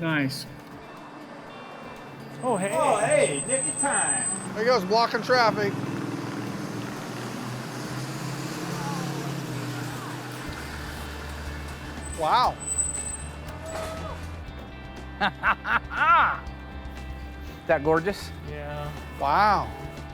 Nice. Oh, hey. Oh, hey, nicky time. There he goes, blocking traffic. Wow. Is that gorgeous? Yeah. Wow.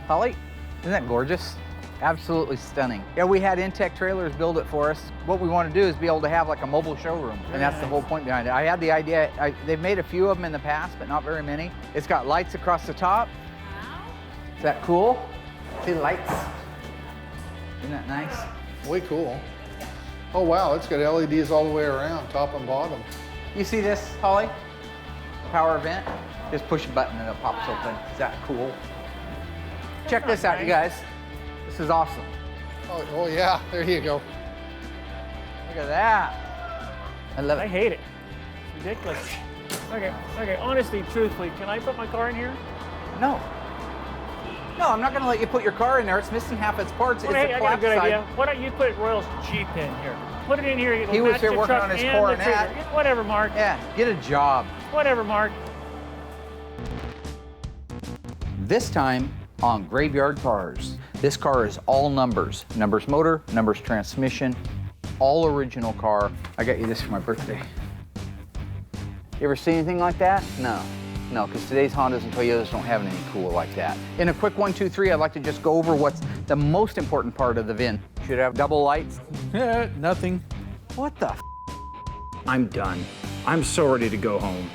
Holly, isn't that gorgeous? Absolutely stunning. Yeah, we had Intech Trailers build it for us. What we want to do is be able to have like a mobile showroom, and that's the whole point behind it. I had the idea, they've made a few of them in the past, but not very many. It's got lights across the top. Is that cool? See the lights? Isn't that nice? Way cool. Oh wow, it's got LEDs all the way around, top and bottom. You see this, Holly? Power vent. Just push a button and it pops open. Is that cool? Check this out, you guys. This is awesome. Oh yeah, there you go. Look at that. I love I it. hate it. It's ridiculous. Okay, honestly, truthfully, can I put my car in here? No. No, I'm not gonna let you put your car in there. It's missing half its parts. Well, It's hey, a I got a collapsed good side. idea. Why don't you put Royal's Jeep in here? Put it in here. It'll He was match here the working truck on his and the coronet. trailer. Whatever, Mark. Yeah, get a job. Whatever, Mark. This time on Graveyard Cars. This car is all numbers. Numbers motor, numbers transmission, all original car. I got you this for my birthday. You ever see anything like that? No. No, because today's Hondas and Toyotas don't have anything cool like that. In a quick 1, 2, 3, I'd like to just go over what's the most important part of the VIN. Should it have double lights? Nothing. What the f? I'm done. I'm so ready to go home.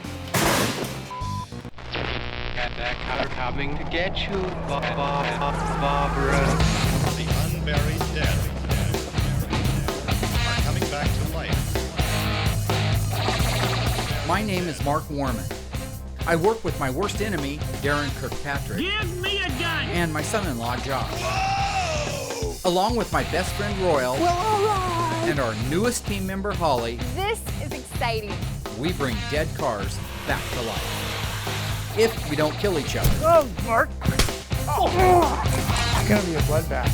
Got that car coming to get you, Barbara. The unburied dead are coming back to life. My name is Mark Warman. I work with my worst enemy, Daren Kirkpatrick. Give me a gun! And my son-in-law, Josh. Whoa! Along with my best friend, Royal. Well, all right. And our newest team member, Holly. This is exciting. We bring dead cars back to life. If we don't kill each other. Oh, Mark. It's gonna be a bloodbath.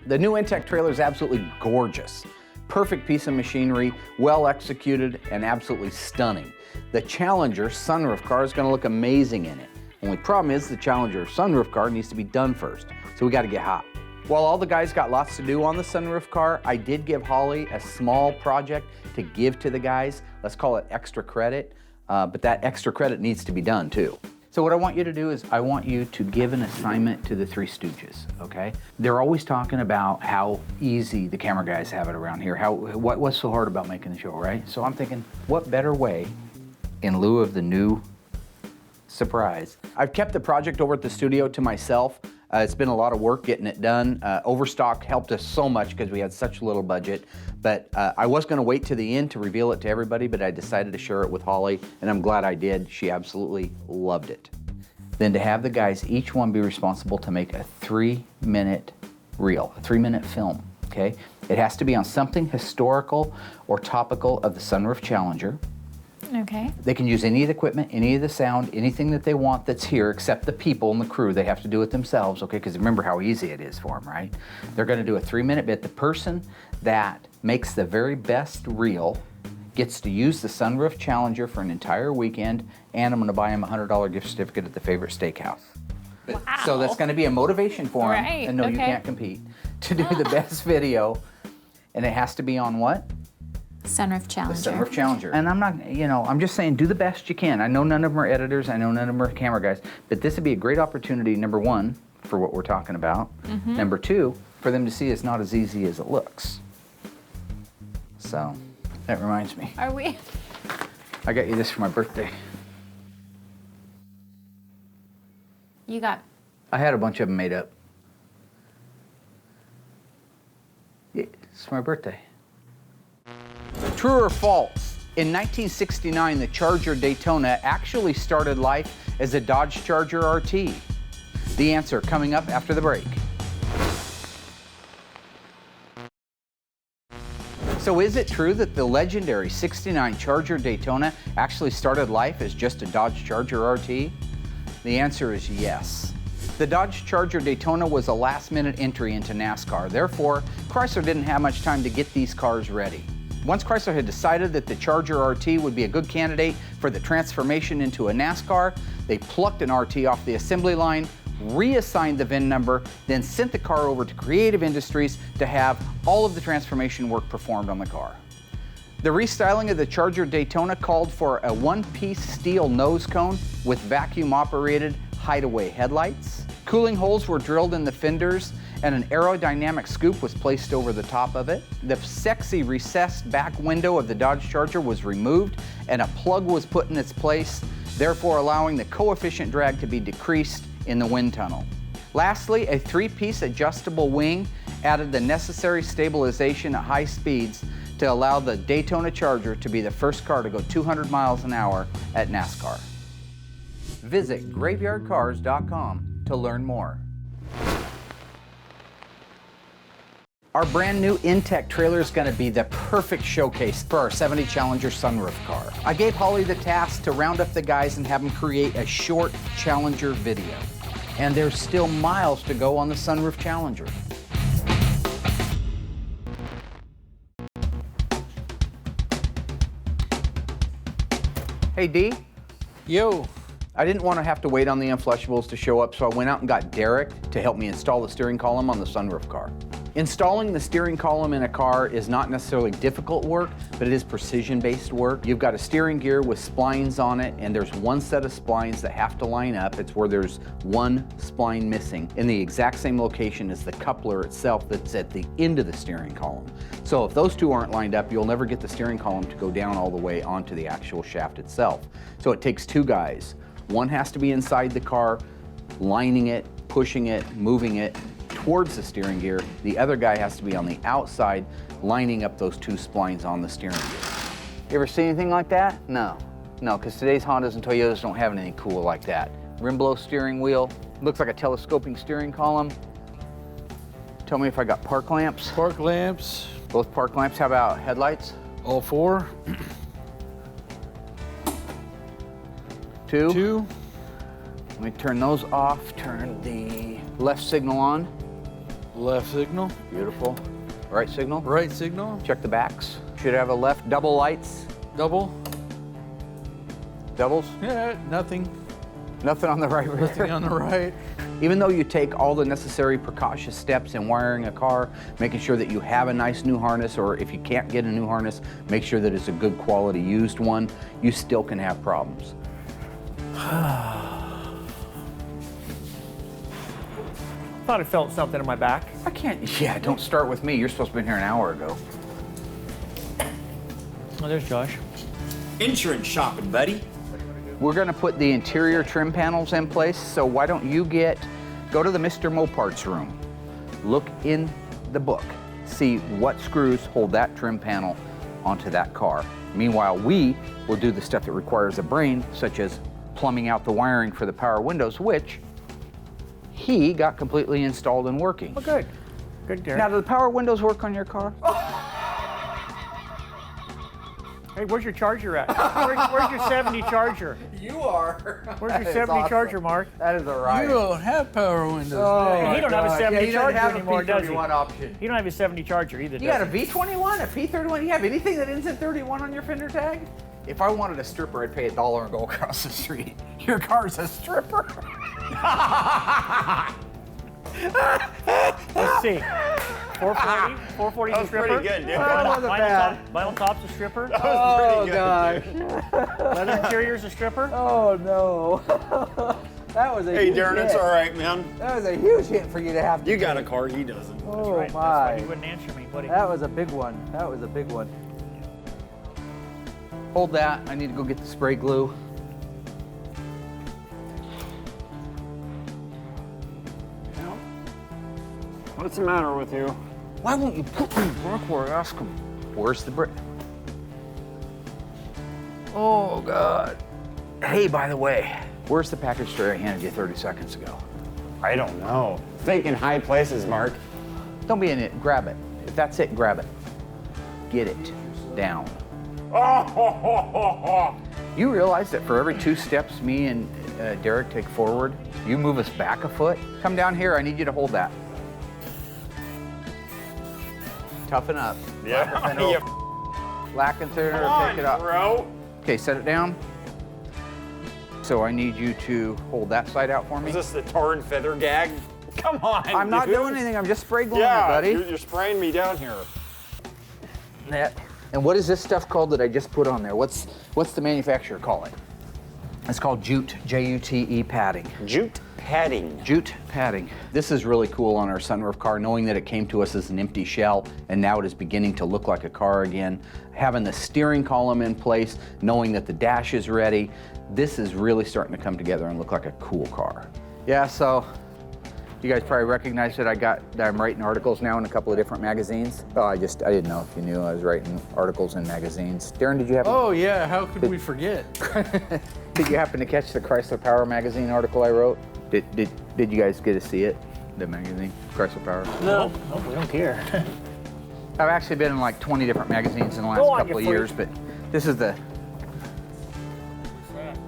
The new Intech trailer is absolutely gorgeous. Perfect piece of machinery, well executed, and absolutely stunning. The Challenger sunroof car is gonna look amazing in it. Only problem is the Challenger sunroof car needs to be done first, so we gotta get hot. While all the guys got lots to do on the sunroof car, I did give Holly a small project to give to the guys. Let's call it extra credit, but that extra credit needs to be done too. So what I want you to do is I want you to give an assignment to the Three Stooges, okay? They're always talking about how easy the camera guys have it around here, what's so hard about making the show, right? So I'm thinking, what better way, in lieu of the new surprise? I've kept the project over at the studio to myself. It's been a lot of work getting it done. Overstock helped us so much because we had such little budget. But I was gonna wait to the end to reveal it to everybody, but I decided to share it with Holly, and I'm glad I did. She absolutely loved it. Then to have the guys, each one be responsible to make a 3-minute reel, a 3-minute film, okay? It has to be on something historical or topical of the sunroof Challenger. Okay. They can use any of the equipment, any of the sound, anything that they want that's here, except the people and the crew. They have to do it themselves, okay? Because remember how easy it is for them, right? They're gonna do a 3-minute bit. The person that makes the very best reel gets to use the sunroof Challenger for an entire weekend, and I'm gonna buy him a $100 gift certificate at the favorite steakhouse. Wow. So that's gonna be a motivation for him, Right, and no, you okay. can't compete, to do the best video. And it has to be on what? Sunroof The Challenger. sunroof Challenger. And I'm not, I'm just saying, do the best you can. I know none of them are editors, I know none of them are camera guys, but this would be a great opportunity, number one, for what we're talking about. Mm-hmm. Number two, for them to see it's not as easy as it looks. So, that reminds me. Are we? I got you this for my birthday. You got. I had a bunch of them made up. Yeah, it's for my birthday. True or false? In 1969, the Charger Daytona actually started life as a Dodge Charger RT. The answer coming up after the break. So is it true that the legendary 69 Charger Daytona actually started life as just a Dodge Charger RT? The answer is yes. The Dodge Charger Daytona was a last-minute entry into NASCAR. Therefore, Chrysler didn't have much time to get these cars ready. Once Chrysler had decided that the Charger RT would be a good candidate for the transformation into a NASCAR, they plucked an RT off the assembly line, reassigned the VIN number, then sent the car over to Creative Industries to have all of the transformation work performed on the car. The restyling of the Charger Daytona called for a one-piece steel nose cone with vacuum-operated hideaway headlights. Cooling holes were drilled in the fenders and an aerodynamic scoop was placed over the top of it. The sexy recessed back window of the Dodge Charger was removed and a plug was put in its place, therefore allowing the coefficient drag to be decreased in the wind tunnel. Lastly, a three-piece adjustable wing added the necessary stabilization at high speeds to allow the Daytona Charger to be the first car to go 200 miles an hour at NASCAR. Visit graveyardcars.com to learn more. Our brand new Intech trailer is going to be the perfect showcase for our 70 Challenger sunroof car. I gave Holly the task to round up the guys and have them create a short Challenger video. And there's still miles to go on the sunroof Challenger. Hey Dee. Yo. I didn't want to have to wait on the Unflushables to show up, so I went out and got Derek to help me install the steering column on the sunroof car. Installing the steering column in a car is not necessarily difficult work, but it is precision-based work. You've got a steering gear with splines on it, and there's one set of splines that have to line up. It's where there's one spline missing in the exact same location as the coupler itself that's at the end of the steering column. So if those two aren't lined up, you'll never get the steering column to go down all the way onto the actual shaft itself. So it takes two guys. One has to be inside the car, lining it, pushing it, moving it towards the steering gear. The other guy has to be on the outside, lining up those two splines on the steering gear. You ever see anything like that? No, because today's Hondas and Toyotas don't have anything cool like that. Rim blow steering wheel, looks like a telescoping steering column. Tell me if I got park lamps. Park lamps. Both park lamps. How about headlights? All four. Two. Let me turn those off. Turn the left signal on. Left signal. Beautiful. Right signal. Right signal. Check the backs. Should have a left double lights. Double. Doubles. Yeah, nothing. Nothing on the right. Nothing on the right. Even though you take all the necessary precautious steps in wiring a car, making sure that you have a nice new harness, or if you can't get a new harness, make sure that it's a good quality used one, you still can have problems. Thought I felt something in my back. I can't, yeah, don't start with me. You're supposed to have been here an hour ago. Oh, there's Josh. Insurance shopping, buddy. We're gonna put the interior trim panels in place, so why don't you go to the Mr. Moparts room, look in the book, see what screws hold that trim panel onto that car. Meanwhile, we will do the stuff that requires a brain, such as plumbing out the wiring for the power windows, which he got completely installed and working. Oh, good. Good, Daren. Now, do the power windows work on your car? Hey, where's your Charger at? Where's your 70 Charger? You are. Where's your 70 Charger, Mark? That is a riot. You don't have power windows. Hey, he don't have a 70 Charger anymore, does he? Option. He don't have a 70 Charger either, You got a does he? V21, a P31, you have anything that ends in 31 on your fender tag? If I wanted a stripper, I'd pay $1 and go across the street. Your car's a stripper. Let's see. 440? 440 is a stripper? Pretty good, dude. Vinyl top's a stripper? Oh, gosh. Leather interior's a stripper? Oh, no. That was a Hey, huge Daren, hit. it's all right, man. That was a huge hit for you to have. You got a car, he doesn't. Oh, Right, that's why he wouldn't answer me, buddy. That was a big one. That was a big one. Hold that. I need to go get the spray glue. What's the matter with you? Why won't you put the brick where I ask him? Where's the brick? Oh, God. Hey, by the way, where's the package tray I handed you 30 seconds ago? I don't know. Thinking high places, Mark. Don't be an idiot. Grab it. If that's it, grab it. Get it down. You realize that for every 2 steps me and Derek, take forward. You move us back a foot. Come down here, I need you to hold that. Toughen up. Yeah. Lack and thinner, pick it up. Bro. Okay, set it down. So I need you to hold that side out for me. Is this the tar and feather gag? Come on, I'm not dude. doing anything, I'm just spray gluing Yeah, it, buddy. you're spraying me down here. And what is this stuff called that I just put on there? What's the manufacturer call it? It's called jute, J-U-T-E padding. Jute padding. Jute padding. This is really cool on our sunroof car, knowing that it came to us as an empty shell and now it is beginning to look like a car again. Having the steering column in place, knowing that the dash is ready, this is really starting to come together and look like a cool car. Yeah, so you guys probably recognize that I'm writing articles now in a couple of different magazines. Oh, I didn't know if you knew I was writing articles in magazines. Darren, did you happen? Oh yeah, how could we forget? Did you happen to catch the Chrysler Power magazine article I wrote? Did you guys get to see it? The magazine, Chrysler Power? No, we don't care. I've actually been in like 20 different magazines in the last Go on, couple of you years, freak. but this is the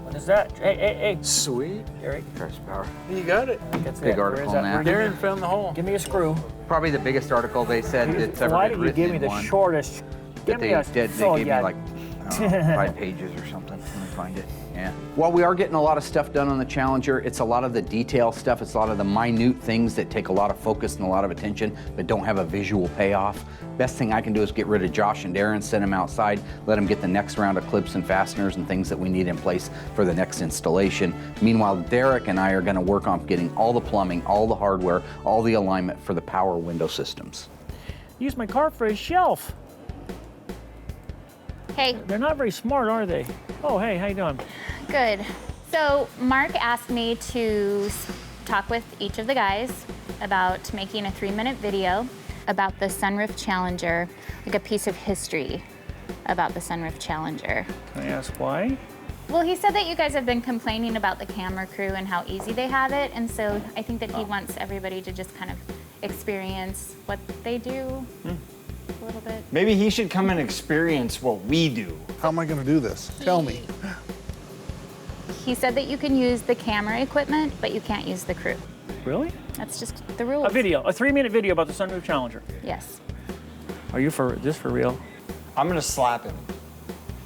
What is that? Hey. Sweet. Eric, Chrysler Power. You got it. that's Big it. article Where is on that. Darren found the hole. Give me a screw. Probably the biggest article they said that's ever Why been did you written give me in the one. shortest? That Give they me a did. They so gave me yeah. like, I don't know, 5 pages or something. Let me find it. Yeah. While we are getting a lot of stuff done on the Challenger, it's a lot of the detail stuff. It's a lot of the minute things that take a lot of focus and a lot of attention, but don't have a visual payoff. Best thing I can do is get rid of Josh and Darren, send them outside, let them get the next round of clips and fasteners and things that we need in place for the next installation. Meanwhile, Derek and I are going to work on getting all the plumbing, all the hardware, all the alignment for the power window systems. Use my car for a shelf. Hey, They're not very smart, are they? Oh, hey, how you doing? good. So Mark asked me to talk with each of the guys about making a 3-minute video about the Sunroof Challenger, like a piece of history about the Sunroof Challenger. Can I ask why? Well, he said that you guys have been complaining about the camera crew and how easy they have it, and so I think that he wants everybody to just kind of experience what they do a little bit. Maybe he should come and experience what we do. How am I going to do this? Tell me. He said that you can use the camera equipment, but you can't use the crew. Really? That's just the rules. A 3-minute video about the Sunroof Challenger. Yes. Are you for real? I'm gonna slap him.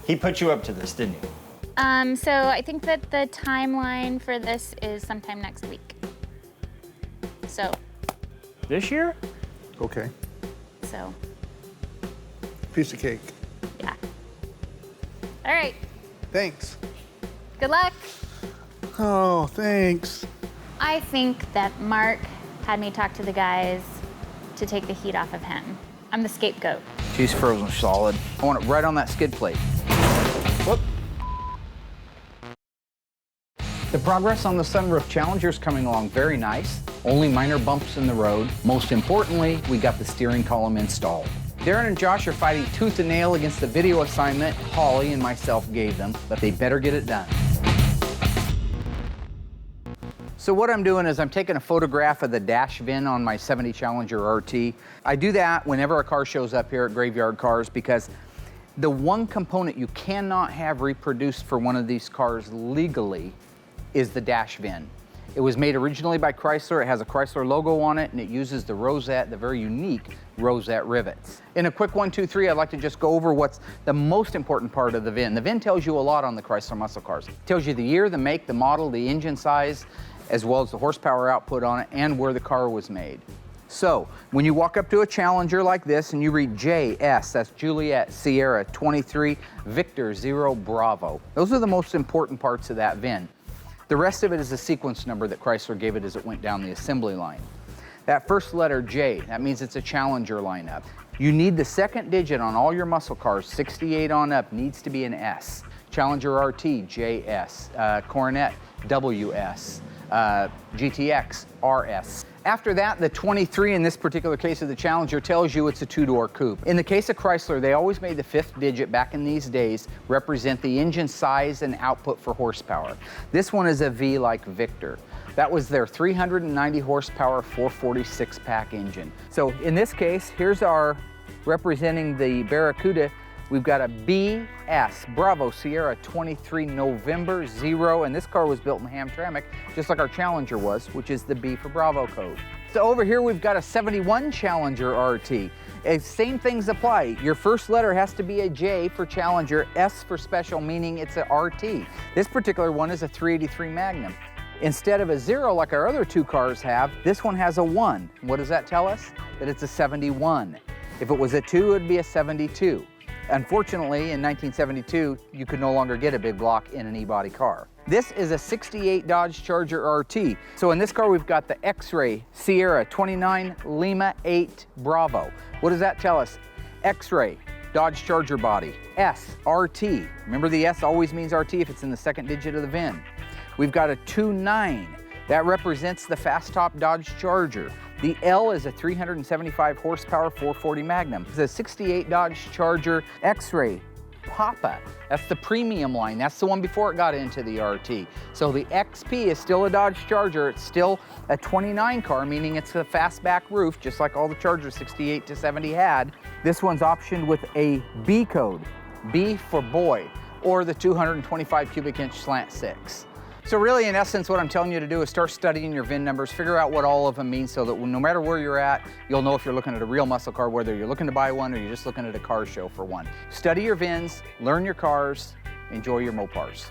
He put you up to this, didn't he? So I think that the timeline for this is sometime next week. So, This year? Okay. so, Piece of cake. yeah. All right, Thanks. good luck. Oh, thanks. I think that Mark had me talk to the guys to take the heat off of him. I'm the scapegoat. She's frozen solid. I want it right on that skid plate. Whoop. The progress on the Sunroof Challenger is coming along very nice. Only minor bumps in the road. Most importantly, we got the steering column installed. Darren and Josh are fighting tooth and nail against the video assignment Holly and myself gave them, but they better get it done. So what I'm doing is I'm taking a photograph of the dash VIN on my 70 Challenger RT. I do that whenever a car shows up here at Graveyard Cars because the one component you cannot have reproduced for one of these cars legally is the dash VIN. It was made originally by Chrysler. It has a Chrysler logo on it, and it uses the rosette, the very unique rosette rivets. In a quick 1, 2, 3, I'd like to just go over what's the most important part of the VIN. The VIN tells you a lot on the Chrysler muscle cars. It tells you the year, the make, the model, the engine size, as well as the horsepower output on it and where the car was made. So, when you walk up to a Challenger like this and you read JS, that's Juliet Sierra 23 Victor 0 Bravo. Those are the most important parts of that VIN. The rest of it is the sequence number that Chrysler gave it as it went down the assembly line. That first letter J, that means it's a Challenger lineup. You need the second digit on all your muscle cars, 68 on up, needs to be an S. Challenger RT, JS, Coronet, WS. GTX, RS. After that, the 23 in this particular case of the Challenger tells you it's a 2-door coupe. In the case of Chrysler, they always made the 5th digit back in these days represent the engine size and output for horsepower. This one is a V like Victor. That was their 390 horsepower 446 pack engine. So in this case, here's our representing the Barracuda. We've got a BS, Bravo Sierra 23 November 0, and this car was built in Hamtramck, just like our Challenger was, which is the B for Bravo code. So over here we've got a 71 Challenger RT. Same things apply. Your first letter has to be a J for Challenger, S for special, meaning it's a RT. This particular one is a 383 Magnum. Instead of a 0 like our other two cars have, this one has a 1. What does that tell us? That it's a 71. If it was a 2, it would be a 72. Unfortunately, in 1972, you could no longer get a big block in an E-body car. This is a 68 Dodge Charger RT. So in this car, we've got the X-Ray Sierra 29 Lima 8 Bravo. What does that tell us? X-Ray, Dodge Charger body, S, RT. Remember the S always means RT if it's in the second digit of the VIN. We've got a 2.9. That represents the fast top Dodge Charger. The L is a 375 horsepower 440 Magnum. It's a 68 Dodge Charger X-Ray Papa. That's the premium line. That's the one before it got into the RT. So the XP is still a Dodge Charger. It's still a 29 car, meaning it's a fastback roof, just like all the Chargers 68 to 70 had. This one's optioned with a B code, B for boy, or the 225 cubic inch slant 6. So really, in essence, what I'm telling you to do is start studying your VIN numbers, figure out what all of them mean so that no matter where you're at, you'll know if you're looking at a real muscle car, whether you're looking to buy one or you're just looking at a car show for one. Study your VINs, learn your cars, enjoy your Mopars.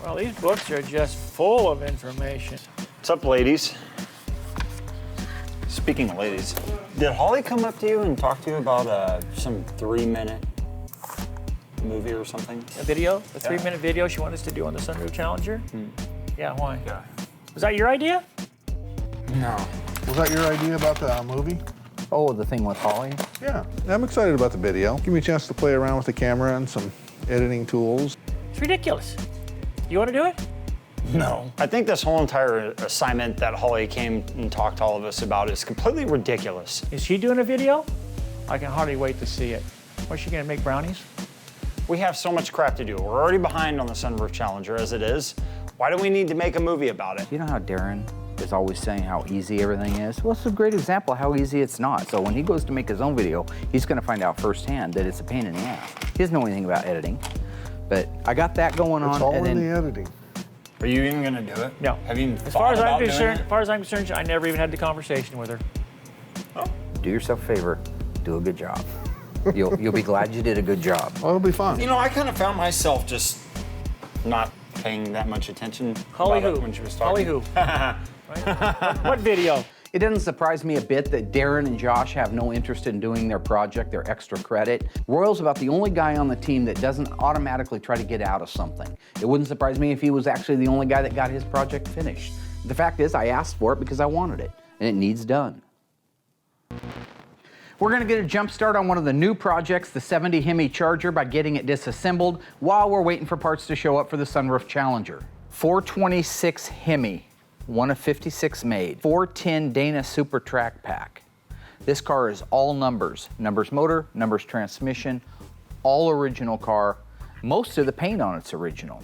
Well, these books are just full of information. What's up, ladies? Speaking of ladies, did Holly come up to you and talk to you about some 3-minute movie or something? A video? A 3-minute video she wanted us to do on the Sunroof Challenger? Yeah, why? Yeah. Was that your idea? No. Was that your idea about the movie? Oh, the thing with Holly? Yeah. I'm excited about the video. Give me a chance to play around with the camera and some editing tools. It's ridiculous. You want to do it? No. I think this whole entire assignment that Holly came and talked to all of us about is completely ridiculous. Is she doing a video? I can hardly wait to see it. What's she going to make, brownies? We have so much crap to do. We're already behind on the Sunroof Challenger as it is. Why do we need to make a movie about it? You know how Daren is always saying how easy everything is? Well, it's a great example of how easy it's not. So when he goes to make his own video, he's going to find out firsthand that it's a pain in the ass. He doesn't know anything about editing, but I got that going on. It's all in the editing. Are you even going to do it? No. Have you even As far as thought I'm about doing concerned, it? as far as I'm concerned, I never even had the conversation with her. Do yourself a favor, do a good job. You'll be glad you did a good job. Well, it'll be fun. You know, I kind of found myself just not paying that much attention Holly about who? it when she was talking. Holly who? Right? What video? It doesn't surprise me a bit that Daren and Josh have no interest in doing their project, their extra credit. Royal's about the only guy on the team that doesn't automatically try to get out of something. It wouldn't surprise me if he was actually the only guy that got his project finished. The fact is, I asked for it because I wanted it, and it needs done. We're gonna get a jump start on one of the new projects, the 70 Hemi Charger, by getting it disassembled while we're waiting for parts to show up for the Sunroof Challenger. 426 Hemi, one of 56 made. 410 Dana Super Track Pack. This car is all numbers. Numbers motor, numbers transmission, all original car. Most of the paint on it's original.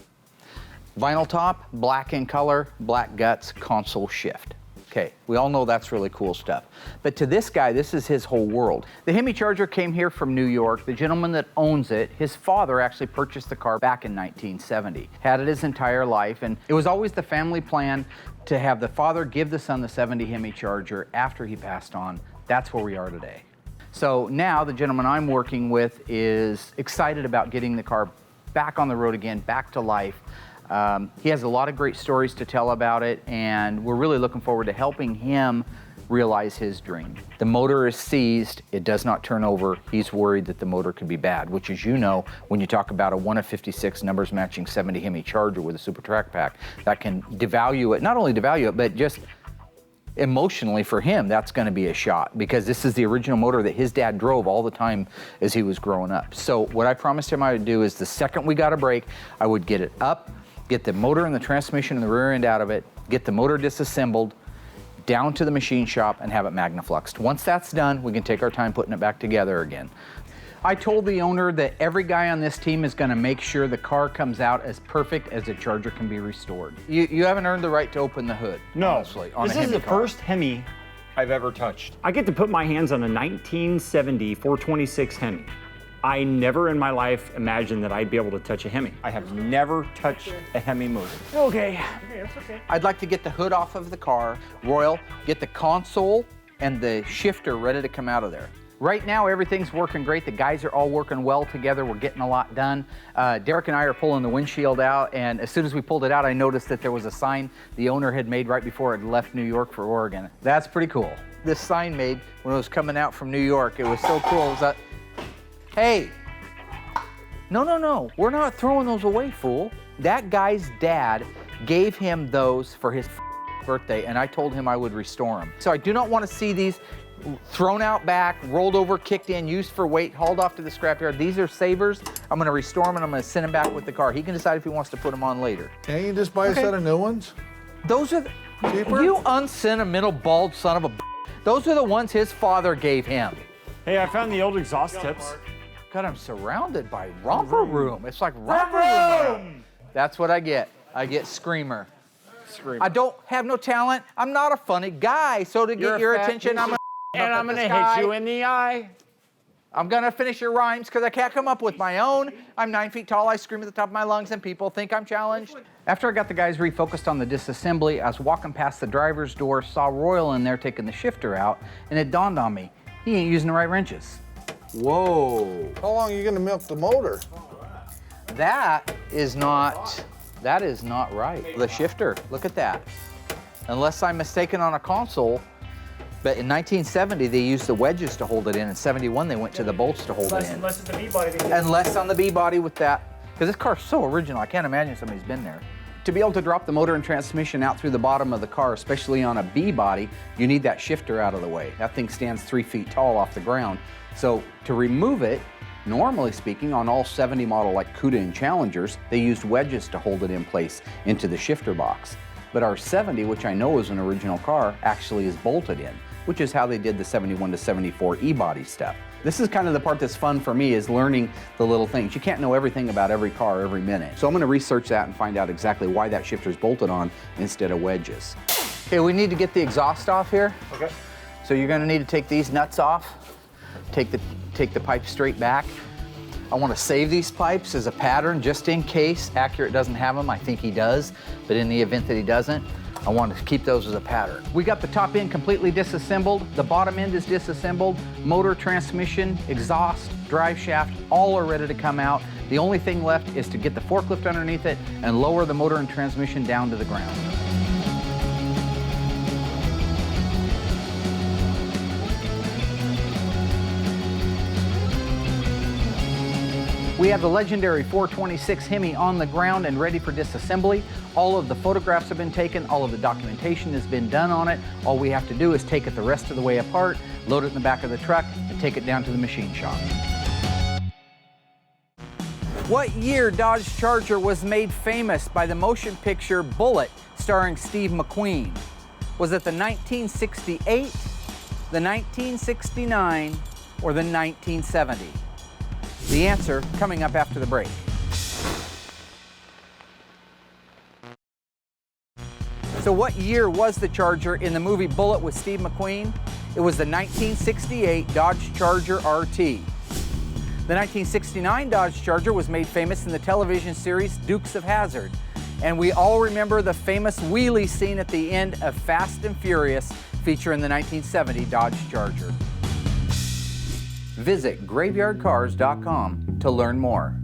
Vinyl top, black in color, black guts, console shift. Okay, we all know that's really cool stuff. But to this guy, this is his whole world. The Hemi Charger came here from New York. The gentleman that owns it, his father actually purchased the car back in 1970. Had it his entire life, and it was always the family plan to have the father give the son the 70 Hemi Charger after he passed on. That's where we are today. So now the gentleman I'm working with is excited about getting the car back on the road again, back to life. He has a lot of great stories to tell about it, and we're really looking forward to helping him realize his dream. The motor is seized, it does not turn over. He's worried that the motor could be bad, which, as you know, when you talk about a 1 of 56 numbers matching 70 Hemi Charger with a Super Track Pack, that can devalue it, not only devalue it, but just emotionally for him, that's gonna be a shot, because this is the original motor that his dad drove all the time as he was growing up. So what I promised him I would do is the second we got a break, I would get it up, get the motor and the transmission and the rear end out of it, get the motor disassembled, down to the machine shop and have it magnafluxed. Once that's done, we can take our time putting it back together again. I told the owner that every guy on this team is gonna make sure the car comes out as perfect as the Charger can be restored. You haven't earned the right to open the hood, No, honestly, on this a is Hemi the car. first Hemi I've ever touched. I get to put my hands on a 1970 426 Hemi. I never in my life imagined that I'd be able to touch a Hemi. I have never touched a Hemi motor. Okay. Okay, that's okay. I'd like to get the hood off of the car. Royal, get the console and the shifter ready to come out of there. Right now, everything's working great. The guys are all working well together. We're getting a lot done. Derek and I are pulling the windshield out, and as soon as we pulled it out, I noticed that there was a sign the owner had made right before it left New York for Oregon. That's pretty cool. This sign made when it was coming out from New York. It was so cool. It was that, hey, no, we're not throwing those away, fool. That guy's dad gave him those for his birthday, and I told him I would restore them. So I do not want to see these thrown out back, rolled over, kicked in, used for weight, hauled off to the scrapyard. These are savers. I'm going to restore them and I'm going to send them back with the car. He can decide if he wants to put them on later. Can't you just buy a set of new ones? Those are Cheaper? you unsentimental bald son of a. Those are the ones his father gave him. Hey, I found the old exhaust tips. God, I'm surrounded by romper room. It's like romper room. That's what I get. I get screamer. I don't have no talent. I'm not a funny guy. So to get your attention, I'm gonna hit you in the eye. I'm gonna finish your rhymes because I can't come up with my own. I'm 9 feet tall, I scream at the top of my lungs, and people think I'm challenged. After I got the guys refocused on the disassembly, I was walking past the driver's door, saw Royal in there taking the shifter out, and it dawned on me, he ain't using the right wrenches. Whoa. How long are you gonna milk the motor? That is not right. The shifter, look at that. Unless I'm mistaken on a console, but in 1970, they used the wedges to hold it in. In 71, they went to the bolts to hold it in. Unless it's the B-body. And less on the B-body with that. Because this car's so original, I can't imagine somebody's been there. To be able to drop the motor and transmission out through the bottom of the car, especially on a B-body, you need that shifter out of the way. That thing stands 3 feet tall off the ground. So to remove it, normally speaking, on all 70 model like Cuda and Challengers, they used wedges to hold it in place into the shifter box. But our 70, which I know is an original car, actually is bolted in, which is how they did the 71 to 74 E-body stuff. This is kind of the part that's fun for me, is learning the little things. You can't know everything about every car every minute. So I'm gonna research that and find out exactly why that shifter's bolted on instead of wedges. Okay, we need to get the exhaust off here. Okay. So you're gonna need to take these nuts off, take the pipe straight back. I want to save these pipes as a pattern just in case Accurate doesn't have them. I think he does, but in the event that he doesn't, I want to keep those as a pattern. We got the top end completely disassembled. The bottom end is disassembled. Motor, transmission, exhaust, drive shaft, all are ready to come out. The only thing left is to get the forklift underneath it and lower the motor and transmission down to the ground. We have the legendary 426 Hemi on the ground and ready for disassembly. All of the photographs have been taken, all of the documentation has been done on it. All we have to do is take it the rest of the way apart, load it in the back of the truck, and take it down to the machine shop. What year Dodge Charger was made famous by the motion picture Bullitt starring Steve McQueen? Was it the 1968, the 1969, or the 1970? The answer coming up after the break. So what year was the Charger in the movie Bullitt with Steve McQueen? It was the 1968 Dodge Charger RT. The 1969 Dodge Charger was made famous in the television series Dukes of Hazzard. And we all remember the famous wheelie scene at the end of Fast and Furious featuring the 1970 Dodge Charger. Visit graveyardcars.com to learn more.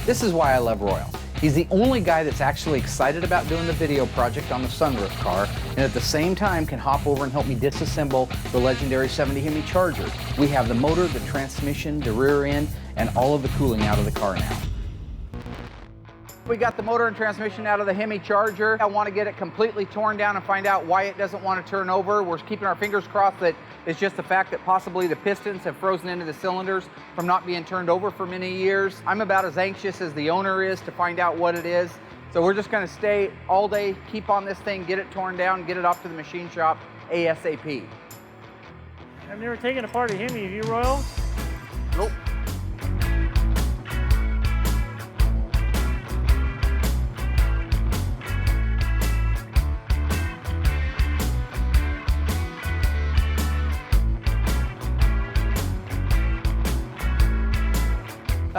This is why I love Royal. He's the only guy that's actually excited about doing the video project on the sunroof car, and at the same time can hop over and help me disassemble the legendary 70 Hemi Charger. We have the motor, the transmission, the rear end, and all of the cooling out of the car now. We got the motor and transmission out of the Hemi Charger. I want to get it completely torn down and find out why it doesn't want to turn over. We're keeping our fingers crossed that it's just the fact that possibly the pistons have frozen into the cylinders from not being turned over for many years. I'm about as anxious as the owner is to find out what it is. So we're just going to stay all day, keep on this thing, get it torn down, get it off to the machine shop ASAP. I've never taken apart a Hemi, have you, Royal? Nope.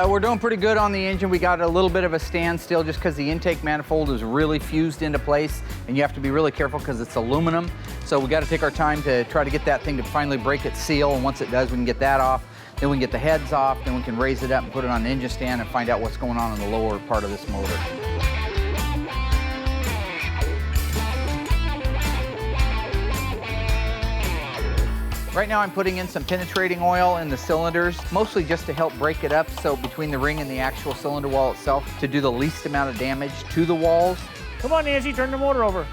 We're doing pretty good on the engine. We got a little bit of a standstill just because the intake manifold is really fused into place, and you have to be really careful because it's aluminum. So we got to take our time to try to get that thing to finally break its seal, and once it does, we can get that off. Then we can get the heads off, then we can raise it up and put it on the engine stand and find out what's going on in the lower part of this motor. Right now I'm putting in some penetrating oil in the cylinders, mostly just to help break it up, so between the ring and the actual cylinder wall itself, to do the least amount of damage to the walls. Come on, Nancy, turn the motor over.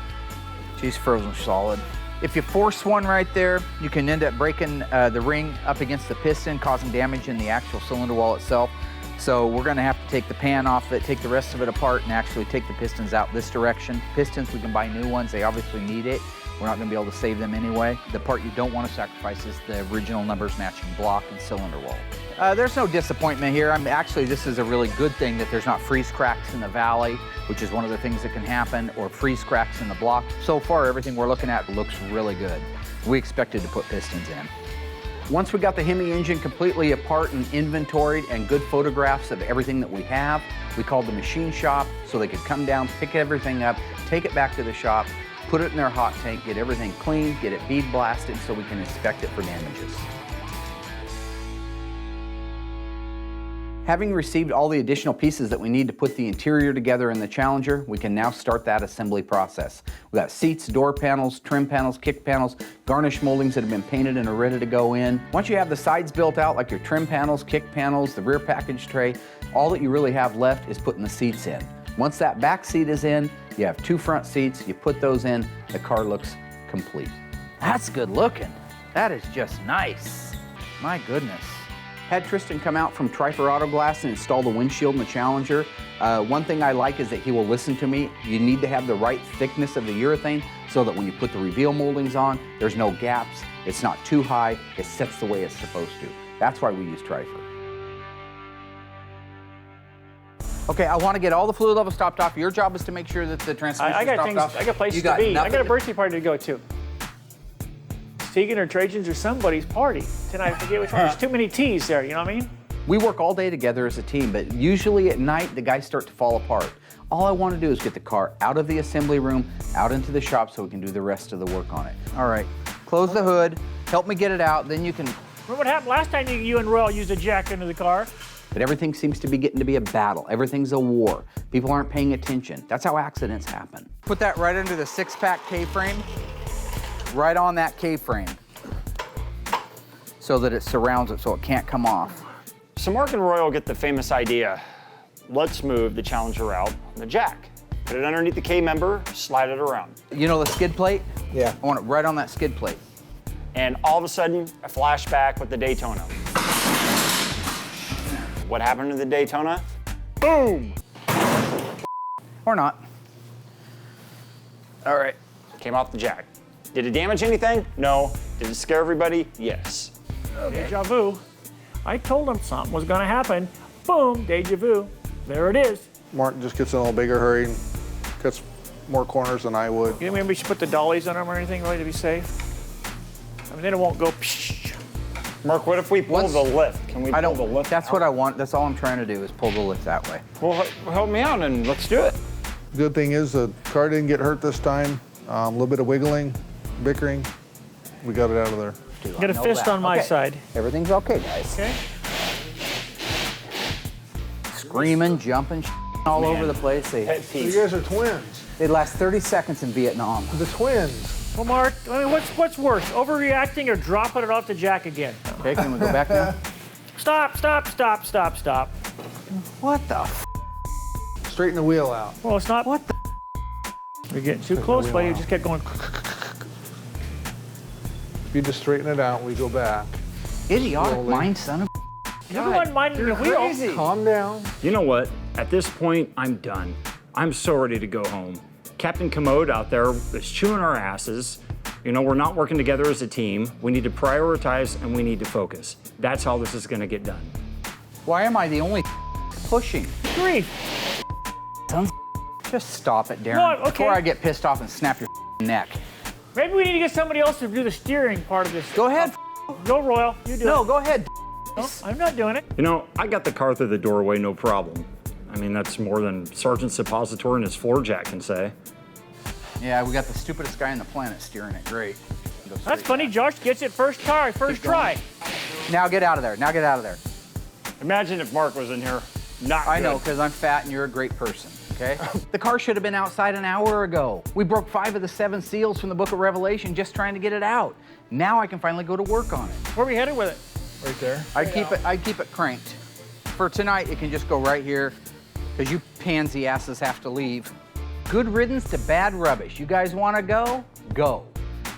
She's frozen solid. If you force one right there, you can end up breaking the ring up against the piston, causing damage in the actual cylinder wall itself. So we're gonna have to take the pan off it, take the rest of it apart, and actually take the pistons out this direction. Pistons, we can buy new ones, they obviously need it. We're not gonna be able to save them anyway. The part you don't wanna sacrifice is the original numbers matching block and cylinder wall. There's no disappointment here. Actually, this is a really good thing that there's not freeze cracks in the valley, which is one of the things that can happen, or freeze cracks in the block. So far, everything we're looking at looks really good. We expected to put pistons in. Once we got the Hemi engine completely apart and inventoried and good photographs of everything that we have, we called the machine shop so they could come down, pick everything up, take it back to the shop, put it in their hot tank, get everything cleaned, get it bead blasted so we can inspect it for damages. Having received all the additional pieces that we need to put the interior together in the Challenger, we can now start that assembly process. We've got seats, door panels, trim panels, kick panels, garnish moldings that have been painted and are ready to go in. Once you have the sides built out, like your trim panels, kick panels, the rear package tray, all that you really have left is putting the seats in. Once that back seat is in, you have 2 front seats, you put those in, the car looks complete. That's good looking. That is just nice. My goodness. Had Tristan come out from Trifer Auto Glass and install the windshield in the Challenger. One thing I like is that he will listen to me. You need to have the right thickness of the urethane so that when you put the reveal moldings on, there's no gaps, it's not too high, it sets the way it's supposed to. That's why we use Trifer. Okay, I want to get all the fluid levels stopped off. Your job is to make sure that the transmission I got stopped things. off. I got places to be. I got a birthday party to go to. Tegan or Trajan's or somebody's party tonight. I forget which one. There's too many T's there. You know what I mean? We work all day together as a team, but usually at night the guys start to fall apart. All I want to do is get the car out of the assembly room, out into the shop, so we can do the rest of the work on it. All right, close the hood. Help me get it out. Then you can. Remember what happened last time you and Royal used a jack into the car? But everything seems to be getting to be a battle. Everything's a war. People aren't paying attention. That's how accidents happen. Put that right under the 6-pack K-frame, right on that K-frame, so that it surrounds it so it can't come off. So Mark and Royal get the famous idea. Let's move the Challenger out on the jack. Put it underneath the K-member, slide it around. You know the skid plate? Yeah. I want it right on that skid plate. And all of a sudden, a flashback with the Daytona. What happened to the Daytona? Boom! Or not. All right. Came off the jack. Did it damage anything? No. Did it scare everybody? Yes. Deja vu. I told him something was going to happen. Boom, deja vu. There it is. Martin just gets in a little bigger hurry and cuts more corners than I would. You think maybe we should put the dollies on them or anything, really, to be safe? I mean, then it won't go psh. Mark, what if we pull the lift? Can we pull the lift That's out? what I want. That's all I'm trying to do is pull the lift that way. Well, help me out and let's do it. The good thing is the car didn't get hurt this time. A little bit of wiggling, bickering. We got it out of there. Get a fist on my side. Everything's okay, guys. Okay. Screaming, jumping, all over the place. So you guys are twins. They last 30 seconds in Vietnam. The twins. Well, Mark, I mean, what's worse, overreacting or dropping it off the jack again? Okay, can we go back now? Stop, stop, stop, stop, stop. What the f? Straighten the wheel out. Well, it's not. What the? You're getting too close, buddy. You just kept going. If you just straighten it out, we go back. Idiotic Slowly. mind, son of. Everyone minding the wheel. Calm down. You know what? At this point, I'm done. I'm so ready to go home. Captain Commode out there is chewing our asses. You know, we're not working together as a team. We need to prioritize and we need to focus. That's how this is gonna get done. Why am I the only pushing? Grief. Just stop it, Darren. No, okay. Before I get pissed off and snap your neck. Maybe we need to get somebody else to do the steering part of this. Go ahead. Go, Royal. You do No, it. go ahead. No, I'm not doing it. You know, I got the car through the doorway, no problem. I mean, that's more than Sergeant Suppositor and his floor jack can say. Yeah, we got the stupidest guy on the planet steering it. Great. That's funny. Josh gets it first try, first try. Now get out of there. Now get out of there. Imagine if Mark was in here. Not I good. know, because I'm fat and you're a great person, okay? The car should have been outside an hour ago. We broke 5 of the 7 seals from the Book of Revelation just trying to get it out. Now I can finally go to work on it. Where are we headed with it? Right there. I'd keep it cranked. For tonight, it can just go right here, because you pansy asses have to leave. Good riddance to bad rubbish. You guys want to go? Go.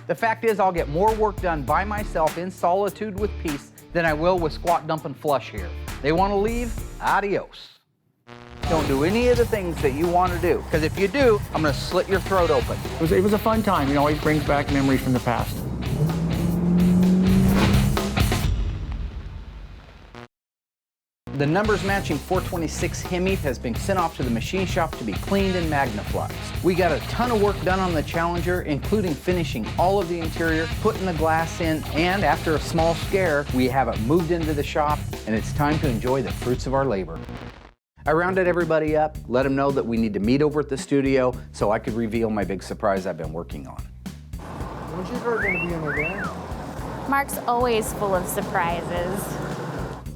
The fact is, I'll get more work done by myself in solitude with peace than I will with squat, dump, and flush here. They want to leave? Adios. Don't do any of the things that you want to do, because if you do, I'm going to slit your throat open. It was a fun time. It always brings back memories from the past. The numbers matching 426 Hemi has been sent off to the machine shop to be cleaned and magnifluxed. We got a ton of work done on the Challenger, including finishing all of the interior, putting the glass in, and after a small scare, we have it moved into the shop, and it's time to enjoy the fruits of our labor. I rounded everybody up, let them know that we need to meet over at the studio so I could reveal my big surprise I've been working on. When's your car gonna be in there, Daren? Mark's always full of surprises.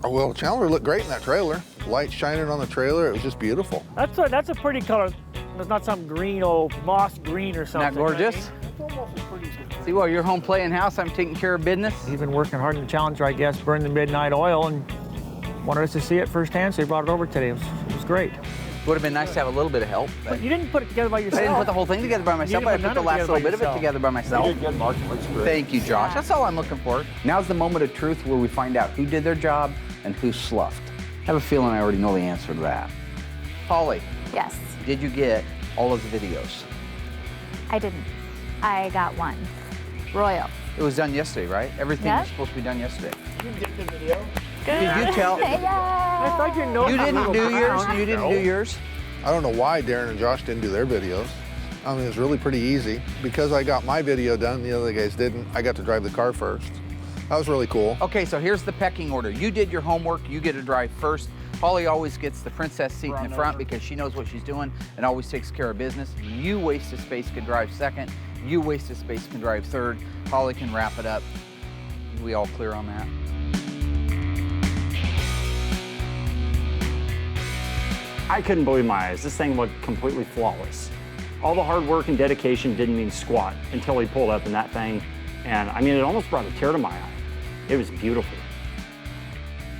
Oh, well, Challenger looked great in that trailer. Light shining on the trailer, it was just beautiful. That's a pretty color. It's not some green, old moss green or something. Isn't that gorgeous? It's almost as pretty as See, while you're home playing house, I'm taking care of business. He's been working hard in the Challenger, I guess, burned the midnight oil and wanted us to see it firsthand, so he brought it over today. It was great. Would have been nice to have a little bit of help. But you didn't put it together by yourself. I didn't put the whole thing together by myself, didn't but I put put none the of it last together little by bit of it yourself. together by myself. You did good, Mark. It looks great. Thank you, Josh. That's all I'm looking for. Now's the moment of truth where we find out who did their job and who sloughed. I have a feeling I already know the answer to that. Polly, Yes, did you get all of the videos? I didn't. I got one. Royal. It was done yesterday, right? Everything Yep. was supposed to be done yesterday. You did the video. Did you tell? I thought you know. You didn't do yours? You didn't do yours? I don't know why Daren and Josh didn't do their videos. I mean, it was really pretty easy. Because I got my video done, the other guys didn't, I got to drive the car first. That was really cool. Okay, so here's the pecking order. You did your homework, you get to drive first. Polly always gets the princess seat in the front because she knows what she's doing and always takes care of business. You, wasted space, can drive second. You, wasted space, can drive third. Polly can wrap it up. We all clear on that? I couldn't believe my eyes. This thing looked completely flawless. All the hard work and dedication didn't mean squat until he pulled up in that thing. And I mean, it almost brought a tear to my eye. It was beautiful.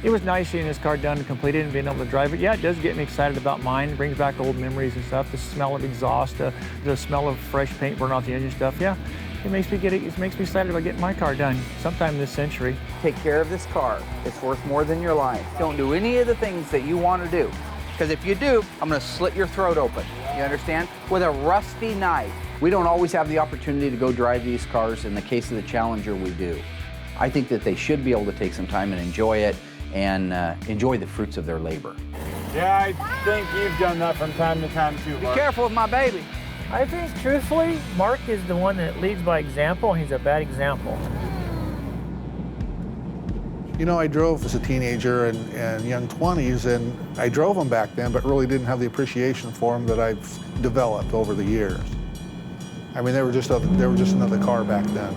It was nice seeing this car done and completed and being able to drive it. Yeah, it does get me excited about mine. It brings back old memories and stuff. The smell of exhaust, the smell of fresh paint burning off the engine stuff. Yeah, it makes me excited about getting my car done sometime this century. Take care of this car. It's worth more than your life. Don't do any of the things that you want to do. Because if you do, I'm going to slit your throat open. You understand? With a rusty knife. We don't always have the opportunity to go drive these cars. In the case of the Challenger, we do. I think that they should be able to take some time and enjoy it and enjoy the fruits of their labor. Yeah, I think you've done that from time to time too, Be careful with my baby. I think, truthfully, Mark is the one that leads by example. He's a bad example. You know, I drove as a teenager and young 20s, and I drove them back then, but really didn't have the appreciation for them that I've developed over the years. I mean, they were just another car back then.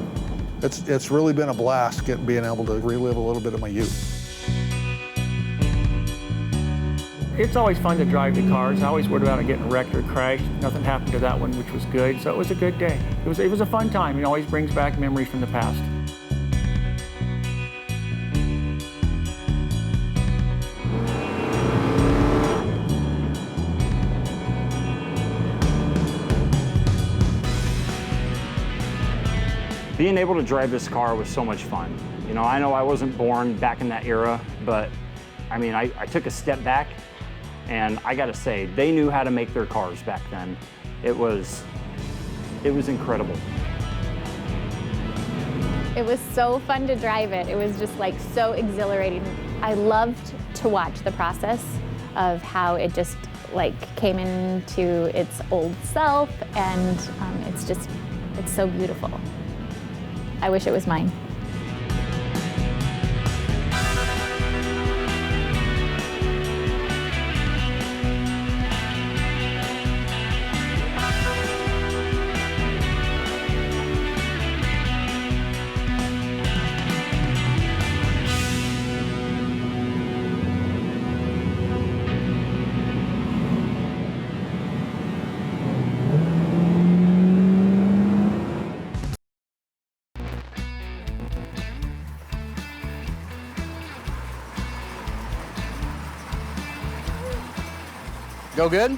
It's really been a blast being able to relive a little bit of my youth. It's always fun to drive the cars. I always worried about it getting wrecked or crashed. Nothing happened to that one, which was good. So it was a good day. It was a fun time. It always brings back memories from the past. Being able to drive this car was so much fun. You know I wasn't born back in that era, but I mean, I took a step back, and I gotta say, they knew how to make their cars back then. It was incredible. It was so fun to drive it. It was just like so exhilarating. I loved to watch the process of how it just like came into its old self, and it's so beautiful. I wish it was mine. Go good?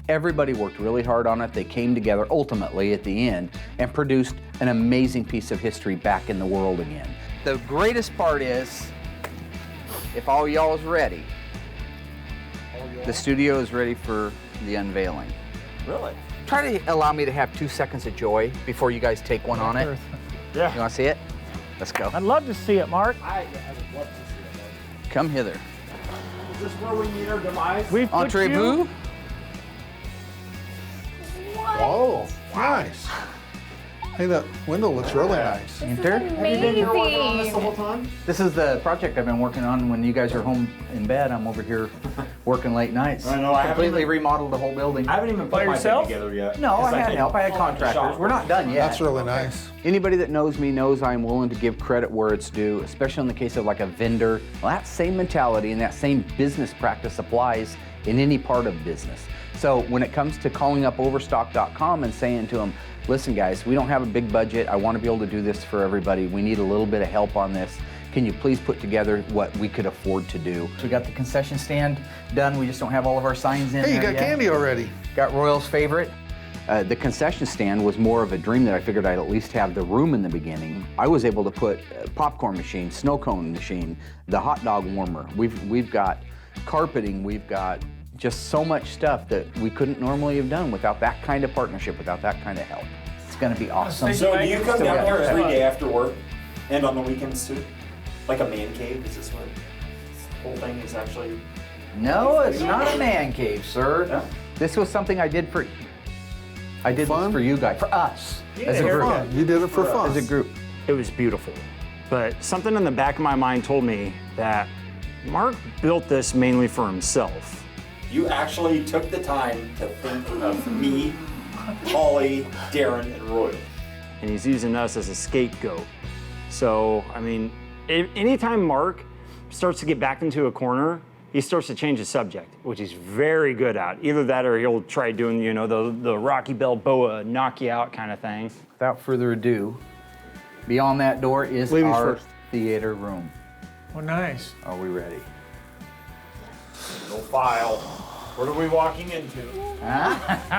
Everybody worked really hard on it. They came together ultimately at the end and produced an amazing piece of history back in the world again. The greatest part is, if all y'all is ready, the studio is ready for the unveiling. Really? Try to allow me to have 2 seconds of joy before you guys take one on it. Yeah. You want to see it? Let's go. I'd love to see it, Mark. I would love to see it. Come hither. Is this where we meet our demise? We've put Entree-vous. Oh, nice. Hey, that window looks really nice. Enter. Amazing. This is the project I've been working on. When you guys are home in bed, I'm over here working late nights. I know, I haven't completely even- remodeled the whole building. I haven't even By put my yourself? bed together yet. No, I 'cause had came help. I had home from the contractors. shop. We're not done yet. That's really nice. Anybody that knows me knows I'm willing to give credit where it's due, especially in the case of like a vendor. Well, that same mentality and that same business practice applies in any part of business. So when it comes to calling up Overstock.com and saying to them, listen guys, we don't have a big budget. I want to be able to do this for everybody. We need a little bit of help on this. Can you please put together what we could afford to do? So we got the concession stand done. We just don't have all of our signs in Hey, you there got yet. candy already. Got Royal's favorite. The concession stand was more of a dream that I figured I'd at least have the room in the beginning. I was able to put a popcorn machine, snow cone machine, the hot dog warmer. We've got carpeting, we've got just so much stuff that we couldn't normally have done without that kind of partnership, without that kind of help. It's gonna be awesome. So do you come Still down got here it. every day after work and on the weekends too? Like a man cave? Is this what this whole thing is actually? No, it's not a man cave, sir. Yeah. This was something I did for this Fun? for you guys, for us, as a For group. fun. You did it for fun. As a group. It was beautiful. But something in the back of my mind told me that Mark built this mainly for himself. You actually took the time to think of me, Holly, Daren, and Royal. And he's using us as a scapegoat. So, I mean, anytime Mark starts to get back into a corner, he starts to change the subject, which he's very good at. Either that or he'll try doing, you know, the Rocky Balboa knock you out kind of thing. Without further ado, beyond that door is Ladies our first. theater room. Oh, nice. Are we ready? No file. What are we walking into?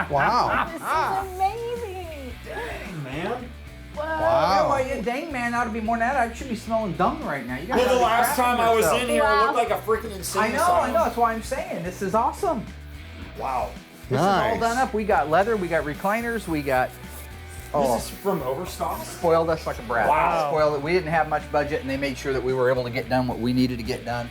Wow. This is amazing. Dang, man. Wow. Dang man, ought to be more than that. I should be smelling dung right now. You guys Well, the ought to be last time I was crapping in here, Wow. it looked like a freaking insane I know, that's why I'm saying this is awesome. Wow. This is all Nice. done up. We got leather, we got recliners, we got This is from Overstock? spoiled us like a brat. Wow. Spoiled it. We didn't have much budget and they made sure that we were able to get done what we needed to get done.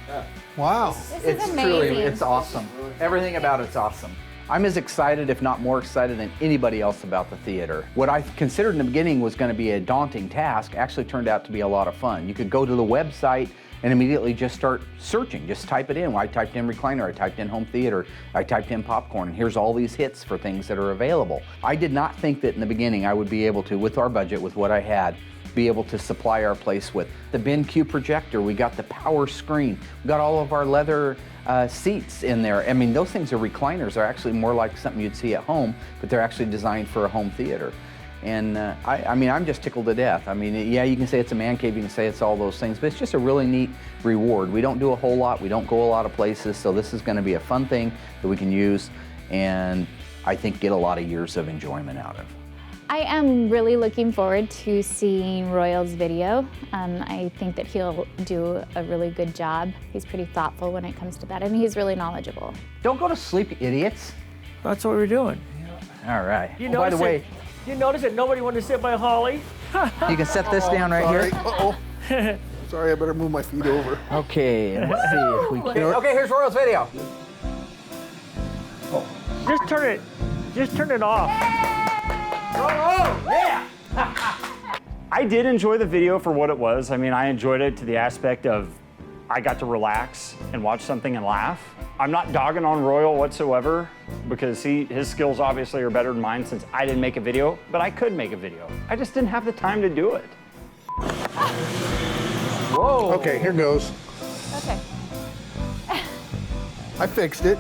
Wow. This It's is amazing. truly, it's awesome. Everything about it's awesome. I'm as excited, if not more excited, than anybody else about the theater. What I considered in the beginning was going to be a daunting task actually turned out to be a lot of fun. You could go to the website and immediately just start searching. Just type it in. Well, I typed in recliner, I typed in home theater, I typed in popcorn, and here's all these hits for things that are available. I did not think that in the beginning I would be able to, with our budget, with what I had, be able to supply our place with the BenQ projector. We got the power screen. We got all of our leather seats in there. I mean, those things are recliners. They're actually more like something you'd see at home, but they're actually designed for a home theater. And I mean, I'm just tickled to death. I mean, yeah, you can say it's a man cave, you can say it's all those things, but it's just a really neat reward. We don't do a whole lot. We don't go a lot of places. So this is going to be a fun thing that we can use and I think get a lot of years of enjoyment out of. I am really looking forward to seeing Royal's video. I think that he'll do a really good job. He's pretty thoughtful when it comes to that, and he's really knowledgeable. Don't go to sleep, you idiots. That's what we're doing. All right. You Oh, by the notice way, You notice that nobody wanted to sit by Holly? you can set this down right Sorry. here. Uh-oh. Sorry, I better move my feet over. Okay, let's see if we can. Okay, here's Royal's video. Just turn it off. I did enjoy the video for what it was. I mean, I enjoyed it to the aspect of I got to relax and watch something and laugh. I'm not dogging on Royal whatsoever because his skills obviously are better than mine since I didn't make a video, but I could make a video. I just didn't have the time to do it. Whoa. Okay, here goes. Okay. I fixed it.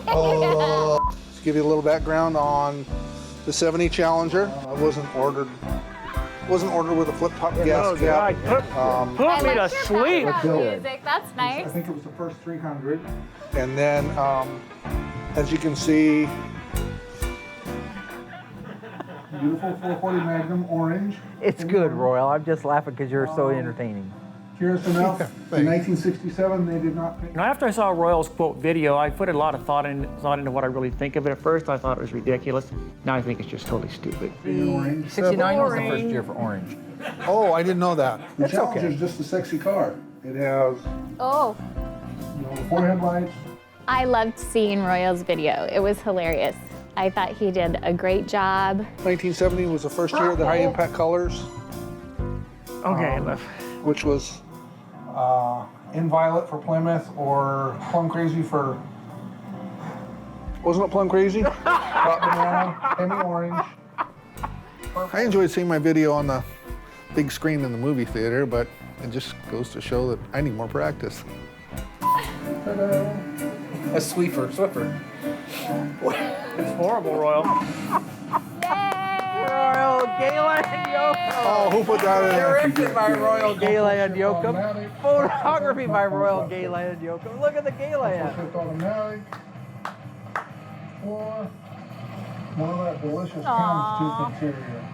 Let's give you a little background on the 70 Challenger. I wasn't ordered with a flip-top gas cap. Put me to sleep. Background music. That's I nice. think it was the first 300. And then As you can see, beautiful 440 Magnum orange. It's good, Royal. I'm just laughing because you're so entertaining. Curious enough, in 1967 they did not paint. Now, after I saw Royal's quote video, I put a lot of thought into what I really think of it. At first, I thought it was ridiculous. Now I think it's just totally stupid. 69 was the first year for orange. Oh, I didn't know that. The That's Challenger okay. is just a sexy car. It has, Oh, the four headlights. I loved seeing Royal's video. It was hilarious. I thought he did a great job. 1970 was the first year of the high impact colors. Okay, Which was in violet for Plymouth or plum crazy for, wasn't it plum crazy? Hot banana, Hemi orange. I enjoyed seeing my video on the big screen in the movie theater, but it just goes to show that I need more practice. Ta-da. A Swiffer. it's horrible, Royal. Royal Galen Yoakum. Oh, who put that in there? Directed by Royal Galen Yoakum. Photography by Royal Galen Yoakum. Look at the Galen. Shift automatic. More of that delicious houndstooth interior.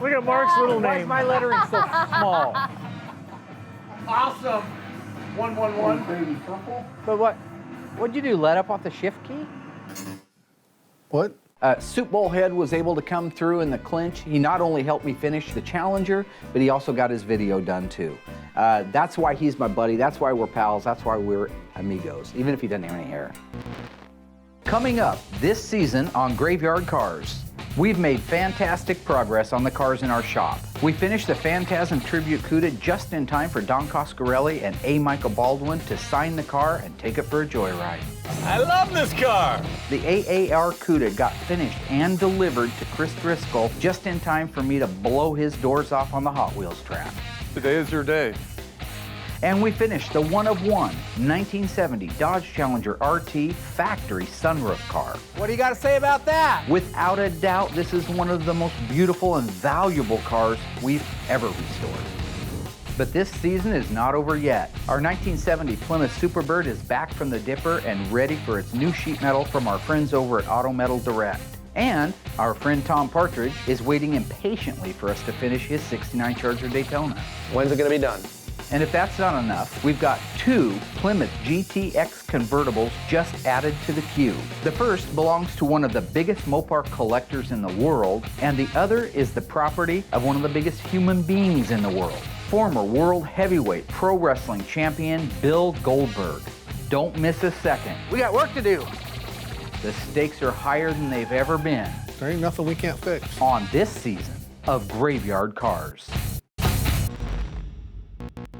Look at Mark's little Why is name. my lettering so small? Awesome. 111. Baby purple. But what'd you do, let up off the shift key? What? Soup Bowl Head was able to come through in the clinch. He not only helped me finish the Challenger, but he also got his video done too. That's why he's my buddy. That's why we're pals. That's why we're amigos, even if he doesn't have any hair. Coming up this season on Graveyard Cars, we've made fantastic progress on the cars in our shop. We finished the Phantasm Tribute Cuda just in time for Don Coscarelli and A. Michael Baldwin to sign the car and take it for a joyride. I love this car! The AAR Cuda got finished and delivered to Chris Driscoll just in time for me to blow his doors off on the Hot Wheels track. Today is your day. And we finished the one-of-one 1970 Dodge Challenger RT factory sunroof car. What do you got to say about that? Without a doubt, this is one of the most beautiful and valuable cars we've ever restored. But this season is not over yet. Our 1970 Plymouth Superbird is back from the dipper and ready for its new sheet metal from our friends over at Auto Metal Direct. And our friend Tom Partridge is waiting impatiently for us to finish his 69 Charger Daytona. When's it gonna be done? And if that's not enough, we've got two Plymouth GTX convertibles just added to the queue. The first belongs to one of the biggest Mopar collectors in the world, and the other is the property of one of the biggest human beings in the world, former world heavyweight pro wrestling champion Bill Goldberg. Don't miss a second. We got work to do. The stakes are higher than they've ever been There ain't nothing we can't fix. on this season of Graveyard Cars.